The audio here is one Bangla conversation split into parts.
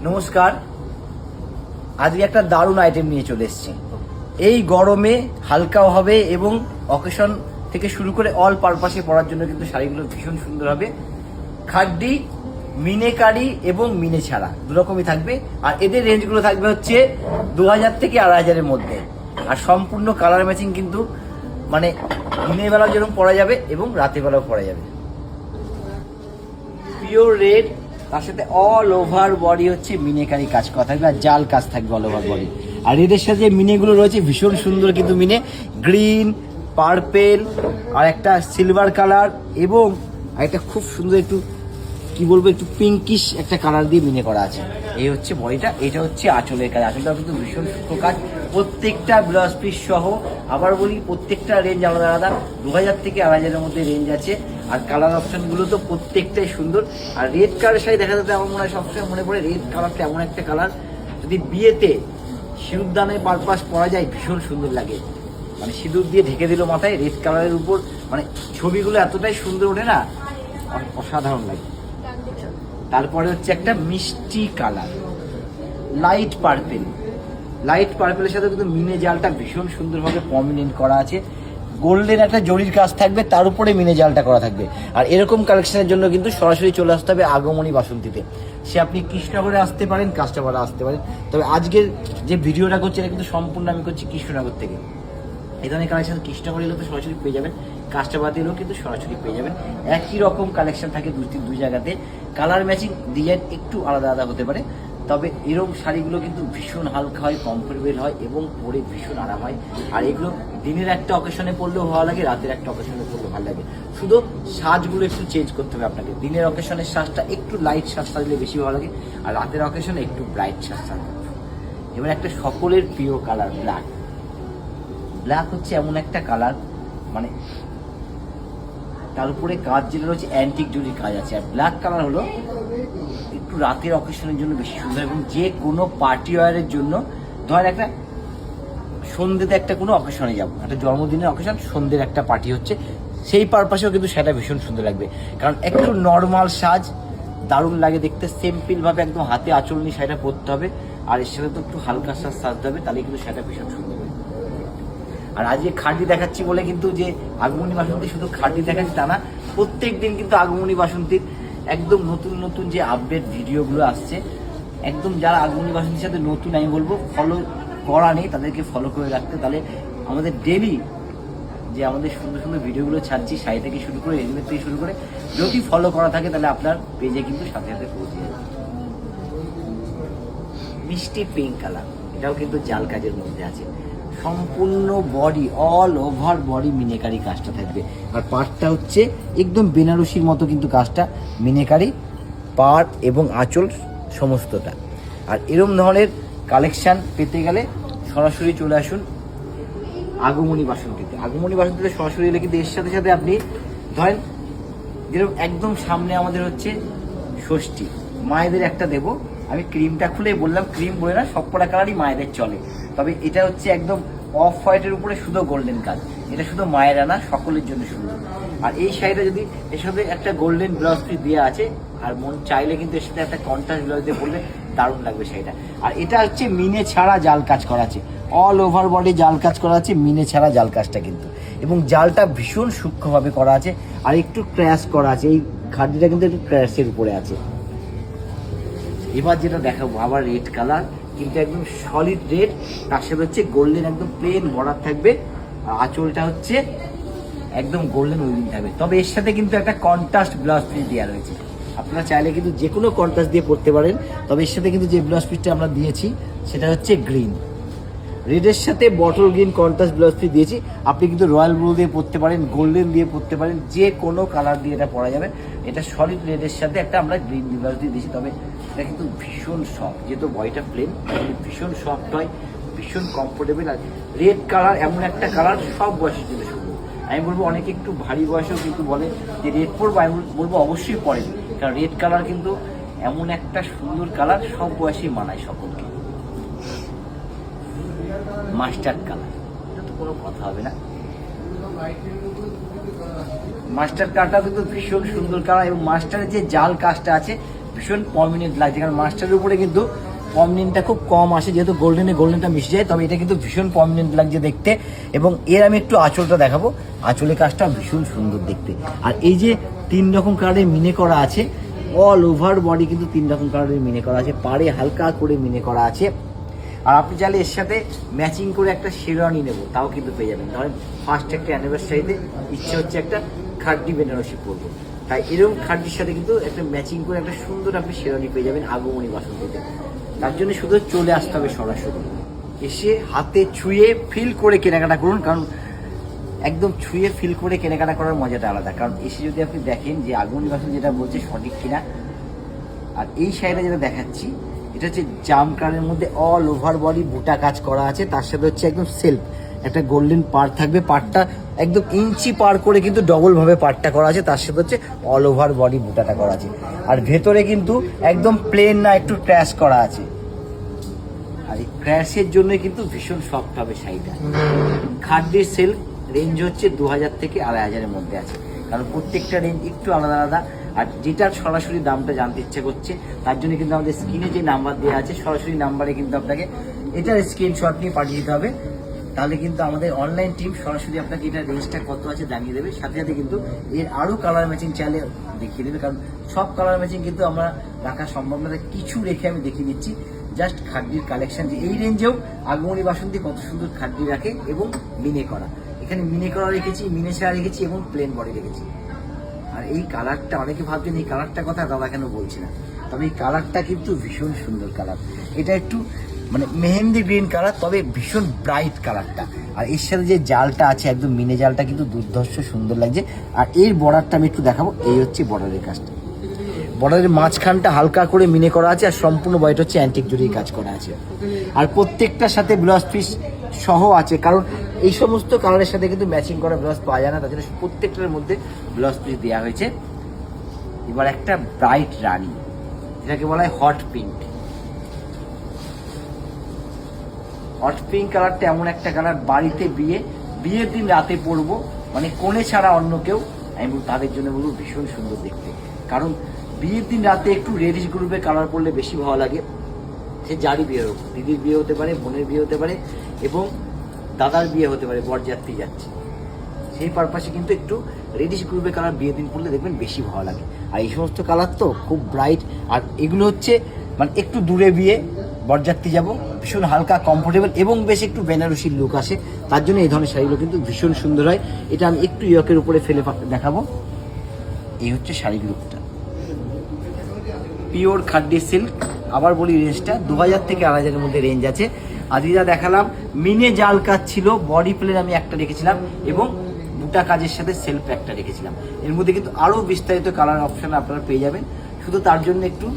নমস্কার, আজকে একটা দারুণ আইটেম নিয়ে চলে এসেছি। এই গরমে হালকাও হবে এবং অকেশন থেকে শুরু করে অল পারপাসে পরার জন্য কিন্তু শাড়িগুলো ভীষণ সুন্দর হবে। খাড্ডি, মিনেকারি এবং মিনে ছাড়া দুরকমই থাকবে। আর এদের রেঞ্জগুলো থাকবে হচ্ছে 2000 থেকে 2500-এর মধ্যে। আর সম্পূর্ণ কালার ম্যাচিং কিন্তু, মানে দিনের বেলাও যেরকম পরা যাবে এবং রাতের বেলাও পরা যাবে। পিওর রেড, তার সাথে অল ওভার বডি হচ্ছে মিনেকারি কাজ করা থাকবে আর জাল কাজ থাকবে অল ওভার বডি। আর রেডের সাথে যে মিনেগুলো রয়েছে ভীষণ সুন্দর কিন্তু মিনে, গ্রিন, পার্পেল আর একটা সিলভার কালার এবং একটা খুব সুন্দর একটু কি বলবো একটু পিঙ্কিশ একটা কালার দিয়ে মিনে করা আছে। এই হচ্ছে বডিটা, এটা হচ্ছে আঁচলের কাজ। আঁচলটা কিন্তু ভীষণ সূক্ষ্ম কাজ, প্রত্যেকটা ব্লাউজ পিস সহ। আবার বলি, প্রত্যেকটা রেঞ্জ আলাদা আলাদা, 2000 থেকে 2500-এর মধ্যে রেঞ্জ আছে। আর কালার অপশনগুলো তো প্রত্যেকটাই সুন্দর। আর রেড কালারের সাথে দেখা যাচ্ছে আমার মনে হয় সবসময় মনে পড়ে রেড কালারটা এমন একটা কালার, যদি বিয়েতে সিঁদুরদানের পারপাস পরা যায় ভীষণ সুন্দর লাগে। মানে সিঁদুর দিয়ে ঢেকে দিল মাথায়, রেড কালারের উপর মানে ছবিগুলো এতটাই সুন্দর ওঠে না, অসাধারণ লাগে। তারপরে হচ্ছে একটা মিষ্টি কালার, লাইট পার্পেল। লাইট পার্পেলের সাথে কিন্তু মিনে জালটা ভীষণ সুন্দরভাবে প্রমিনেন্ট করা আছে। গোল্ডেন একটা জরির কাজ থাকবে, তার উপরে মিনে জালটা করা থাকবে। আর এরকম কালেকশনের জন্য কিন্তু সরাসরি চলে আসতে হবে আগমনী বাসন্তীতে। সে আপনি কৃষ্ণনগরে আসতে পারেন, কাস্টমারে আসতে পারেন। তবে আজকের যে ভিডিওটা করছি এটা কিন্তু সম্পূর্ণ আমি করছি কৃষ্ণনগর থেকে। এই ধরনের কালেকশন কৃষ্ণনগর এলেও তো সরাসরি পেয়ে যাবেন, কাস্টমার এলেও কিন্তু সরাসরি পেয়ে যাবেন। একই রকম কালেকশন থাকে দুই জায়গাতে। কালার ম্যাচিং ডিজাইন একটু আলাদা আলাদা হতে পারে, তবে এরকম শাড়িগুলো কিন্তু ভীষণ হালকা হয়, কমফোর্টেবল হয় এবং পরে ভীষণ আরাম হয়। আর এগুলো দিনের একটা অকেশনে পরলেও ভালো লাগে, রাতের একটা অকেশনে পরলেও ভালো লাগে। শুধু সাজগুলো একটু চেঞ্জ করতে হবে আপনাকে। দিনের অকেশনের সাজটা একটু লাইট সাজ সাজলে বেশি ভালো লাগে, আর রাতের অকেশনে একটু ব্রাইট সাজ সাজলে। এবার একটা সকলের প্রিয় কালার ব্ল্যাক। ব্ল্যাক হচ্ছে এমন একটা কালার, মানে তার উপরে কাজ যেটা রয়েছে অ্যান্টিক জরির কাজ আছে। আর ব্ল্যাক কালার হলো একটু রাতের অকেশনের জন্য বেশি সুন্দর এবং যে কোনো পার্টি ওয়ারের জন্য। ধর একটা সন্ধ্যেতে একটা কোনো অকেশনে যাবো, একটা জন্মদিনের অকেশন, সন্ধ্যের একটা পার্টি হচ্ছে, সেই পারপাসেও কিন্তু সেটা ভীষণ সুন্দর লাগবে। কারণ একটু নর্মাল সাজ দারুণ লাগে দেখতে, সিম্পলভাবে একদম হাতে আঁচল নিয়ে সেটা পরতে হবে। আর এর সাথে তো একটু হালকা সাজ সাজতে হবে, তাহলে কিন্তু সেটা ভীষণ সুন্দর হবে। আর আজকে খাঁটি দেখাচ্ছি বলে কিন্তু যে আগমনী বাসন্তী শুধু খাঁটি দেখাচ্ছি তা না, প্রত্যেক দিন কিন্তু আগমনী বাসন্তীর একদম নতুন নতুন যে আপডেট ভিডিওগুলো আসছে, একদম যারা আগমনী বাসন্তীর সাথে নতুন, আমি বলবো ফলো করা নেই তাদেরকে ফলো করে রাখতে। তাহলে আমাদের ডেলি যে আমাদের সুন্দর সুন্দর ভিডিওগুলো ছাড়ছি, শাড়ি থেকে শুরু করে রেডিমেড থেকে শুরু করে, যদি ফলো করা থাকে তাহলে আপনার পেজে কিন্তু সাথে সাথে পৌঁছে যাবে। মিষ্টি পিঙ্ক কালার, এটাও কিন্তু জাল কাজের মধ্যে আছে। সম্পূর্ণ body, all over body meenakari কাজটা থাকবে। আর পাড়টা হচ্ছে একদম বেনারসির মতো কিন্তু কাজটা, মিনেকারি পাড় এবং আঁচল সমস্তটা। আর এরম ধরনের কালেকশান পেতে গেলে সরাসরি চলে আসুন আগমনী বাসন্তীতে। আগমনী বাসন্তীতে সরাসরি এলে কিন্তু এর সাথে সাথে আপনি ধরেন যেরকম একদম সামনে আমাদের হচ্ছে ষষ্ঠী, মায়েদের একটা দেবো। আমি ক্রিমটা খুলে বললাম, ক্রিম বলে না, সব কটা কালারই মায়েদের চলে। তবে এটা হচ্ছে একদম অফ হোয়াইটের উপরে শুধু গোল্ডেন কাজ, এটা শুধু মায়েরা না, সকলের জন্য সুন্দর। আর এই শাড়িটা যদি এর সাথে একটা গোল্ডেন ব্লাউজ পিস দেওয়া আছে, আর মন চাইলে কিন্তু এর সাথে একটা কন্ট্রাস্ট ব্লাউজ দিয়ে পরলে দারুণ লাগবে শাড়িটা। আর এটা হচ্ছে মিনে ছাড়া জাল কাজ করা আছে, অল ওভার বডি জাল কাজ করা আছে, মিনে ছাড়া জাল কাজটা কিন্তু, এবং জালটা ভীষণ সূক্ষ্মভাবে করা আছে আর একটু ক্র্যাশ করা আছে। এই খাদ্যটা কিন্তু একটু ক্র্যাশের উপরে আছে। এবার যেটা দেখাবো আবার রেড কালার, কিন্তু একদম সলিড রেড, তার সাথে হচ্ছে গোল্ডেন একদম প্লেন বর্ডার থাকবে। আর আঁচলটা হচ্ছে একদম গোল্ডেন উইভিং থাকবে। তবে এর সাথে কিন্তু একটা কন্ট্রাস্ট ব্লাউজ পিস দেওয়া রয়েছে, আপনারা চাইলে কিন্তু যে কোনো কন্ট্রাস্ট দিয়ে পরতে পারেন। তবে এর সাথে কিন্তু যে ব্লাউজ পিসটা আমরা দিয়েছি সেটা হচ্ছে গ্রিন, রেডের সাথে bottle green contrast blouse piece দিয়েছি। আপনি কিন্তু রয়্যাল ব্লু দিয়ে পরতে পারেন, গোল্ডেন দিয়ে পরতে পারেন, যে কোনো কালার দিয়ে এটা পরা যাবে। এটা সলিড রেডের সাথে একটা আমরা গ্রিন ব্লাউজ দিয়ে দিয়েছি। তবে এটা কিন্তু ভীষণ সফট, যেহেতু বডিটা প্লেন, ভীষণ সফট হয়, ভীষণ কমফোর্টেবল। আর রেড কালার এমন একটা কালার সব বয়সের জন্য সুন্দর। আমি বলবো অনেকে একটু ভারী বয়সেও কিন্তু বলে যে রেড পরবো, আমি বলবো অবশ্যই পরেন, কারণ রেড কালার কিন্তু এমন একটা সুন্দর কালার, সব বয়সেই মানায় সকলকে। মাস্টার্ড কালার, এটা তো কোনো কথা হবে না। মাস্টার্ড কালারটাও কিন্তু ভীষণ সুন্দর কালার, এবং মাস্টারের যে জাল কাজটা আছে ভীষণ প্রমিনেন্ট লাগছে, কারণ মাস্টারের উপরে কিন্তু প্রমিনেন্টটা খুব কম আসে, যেহেতু গোল্ডেনটা মিশে যায়, তবে এটা কিন্তু ভীষণ প্রমিনেন্ট লাগছে দেখতে। এবং এর আমি একটু আঁচলটা দেখাবো, আঁচলের কাজটা ভীষণ সুন্দর দেখতে। আর এই যে 3 রকম কালারের মিনে করা আছে, অল ওভার বডি কিন্তু 3 রকম কালারের মিনে করা আছে, পাড়ে হালকা করে মিনে করা আছে। আর আপনি চাইলে এর সাথে ম্যাচিং করে একটা শেরওয়ানি নেবো, তাও কিন্তু পেয়ে যাবেন। ধরেন ফার্স্ট একটা অ্যানিভার্সারিতে ইচ্ছে হচ্ছে একটা খাড্ডি বেনারসি পরবো, তাই এরকম খাড্ডির সাথে কিন্তু একটা ম্যাচিং করে একটা সুন্দর আপনি শেরওয়ানি পেয়ে যাবেন আগমনী বাসন্তীতে। তার জন্য শুধু চলে আসতে হবে সরাসরি, এসে হাতে ছুঁয়ে ফিল করে কেনাকাটা করুন, কারণ একদম ছুঁয়ে ফিল করে কেনাকাটা করার মজাটা আলাদা। কারণ এসে যদি আপনি দেখেন যে আগমনী বাসন্তী যেটা বলছে সঠিক কিনা। আর এই শাড়িটা যেটা দেখাচ্ছি, এটা হচ্ছে জাম কালারের মধ্যে অল ওভার বডি বুটা কাজ করা আছে, তার সাথে হচ্ছে একদম সেলফ একটা গোল্ডেন পাড় থাকবে, পাড়টা একদম ইঞ্চি পার করে কিন্তু ডবল ভাবে পাড়টা করা আছে, তার সাথে হচ্ছে অল ওভার বডি বুটাটা করা আছে। আর ভেতরে কিন্তু একদম প্লেন না, একটু ক্র্যাশ করা আছে। আর এই ক্র্যাশের জন্যই কিন্তু ভীষণ সফট হবে শাড়িটা। খাদ্যের সেল রেঞ্জ হচ্ছে 2000 থেকে 2500-এর মধ্যে আছে, কারণ প্রত্যেকটা রেঞ্জ একটু আলাদা আলাদা। আর যেটার সরাসরি দামটা জানতে ইচ্ছা করছে, তার জন্য কিন্তু আমাদের স্ক্রিনে যে নাম্বার দেওয়া আছে, সরাসরি নাম্বারে কিন্তু আপনাকে এটার স্ক্রিনশট নিয়ে পাঠিয়ে দিতে হবে। তাহলে কিন্তু আমাদের অনলাইন টিম সরাসরি আপনাকে এটার রেঞ্জটা কত আছে জানিয়ে দেবে, সাথে সাথে কিন্তু এর আরও কালার ম্যাচিং চাইলে দেখিয়ে দেবে। কারণ সব কালার ম্যাচিং কিন্তু আমরা রাখা সম্ভব না, কিছু রেখে আমি দেখিয়ে দিচ্ছি জাস্ট খাড্ডির কালেকশন। যে এই রেঞ্জেও আগমনী বাসন্তী কত সুন্দর খাড্ডি রাখে এবং মিনে করা। এখানে মিনে করা রেখেছি, মিনে ছাড়া রেখেছি এবং প্লেন বডি রেখেছি। আর এই কালারটা অনেকে ভাবছেন এই কালারটা কথা দাদা কেন বলছি না, তবে এই কালারটা কিন্তু ভীষণ সুন্দর কালার। এটা একটু মানে মেহেন্দি গ্রিন কালার, তবে ভীষণ ব্রাইট কালারটা। আর এর সাথে যে জালটা আছে একদম মিনে জালটা কিন্তু দুর্ধর্ষ সুন্দর লাগছে। আর এর বর্ডারটা আমি একটু দেখাবো, এই হচ্ছে বর্ডারের কাজটা। বর্ডারের মাঝখানটা হালকা করে মিনে করা আছে, আর সম্পূর্ণ বডিটা হচ্ছে অ্যান্টিক জরির কাজ করা আছে। আর প্রত্যেকটার সাথে ব্লাউজ পিস সহ আছে, কারণ এই সমস্ত কালারের সাথে কিন্তু ম্যাচিং করা ব্লাউজ পাওয়া যায় না, তার জন্য প্রত্যেকটার মধ্যে ব্লাউজ পিস দেওয়া হয়েছে। এবার একটা ব্রাইট রানী, যেটাকে বলা হয় হট পিঙ্ক। হট পিঙ্ক কালারটা এমন একটা কালার, বাড়িতে বিয়ের দিন রাতে পরবো, মানে কোণে ছাড়া অন্য কেউ, আমি তাদের জন্য বলবো ভীষণ সুন্দর দেখতে। কারণ বিয়ের দিন রাতে একটু রেডিশ গ্রুপে কালার পরলে বেশি ভালো লাগে। সে যারই বিয়ে হোক, দিদির বিয়ে হতে পারে, বোনের বিয়ে হতে পারে, এবং দাদার বিয়ে হতে পারে, বরযাত্রী যাচ্ছে, সেই পারপাসে কিন্তু একটু রেডিশ গ্রুপে কালার বিয়ের দিন পরলে দেখবেন বেশি ভালো লাগে। আর এই সমস্ত কালার তো খুব ব্রাইট, আর এগুলো হচ্ছে মানে একটু দূরে বিয়ে, বরযাত্রী যাব, ভীষণ হালকা কমফোর্টেবল এবং বেশ একটু বেনারসির লুক আসে, তার জন্য এই ধরনের শাড়িগুলো কিন্তু ভীষণ সুন্দর হয়। এটা আমি একটু ইয়কের উপরে ফেলে দেখাবো। এই হচ্ছে শাড়ির লুকটা, পিওর খাড্ডি সিল্ক। আবার বলি রেঞ্জটা 2000 থেকে 2500-এর মধ্যে রেঞ্জ আছে। আজকে যা দেখালাম মিনে জাল কাজ ছিল, বডি প্লেন আমি একটা রেখেছিলাম এবং বুটা কাজের সাথে সেলফ একটা রেখেছিলাম। এর মধ্যে কিন্তু আরও বিস্তারিত কালার অপশন আপনারা পেয়ে যাবেন। শুধু তার জন্য একটু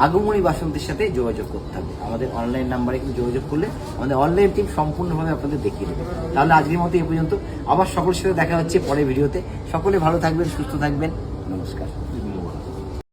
আগমনী বাসন্তীর সাথে যোগাযোগ করতে হবে। আমাদের অনলাইন নাম্বারে কিন্তু যোগাযোগ করলে আমাদের অনলাইন টিম সম্পূর্ণভাবে আপনাদের দেখিয়ে দেবে। তাহলে আজকের মতো এই পর্যন্ত, আবার সকলের সাথে দেখা হচ্ছে পরের ভিডিওতে। সকলে ভালো থাকবেন, সুস্থ থাকবেন, নমস্কার।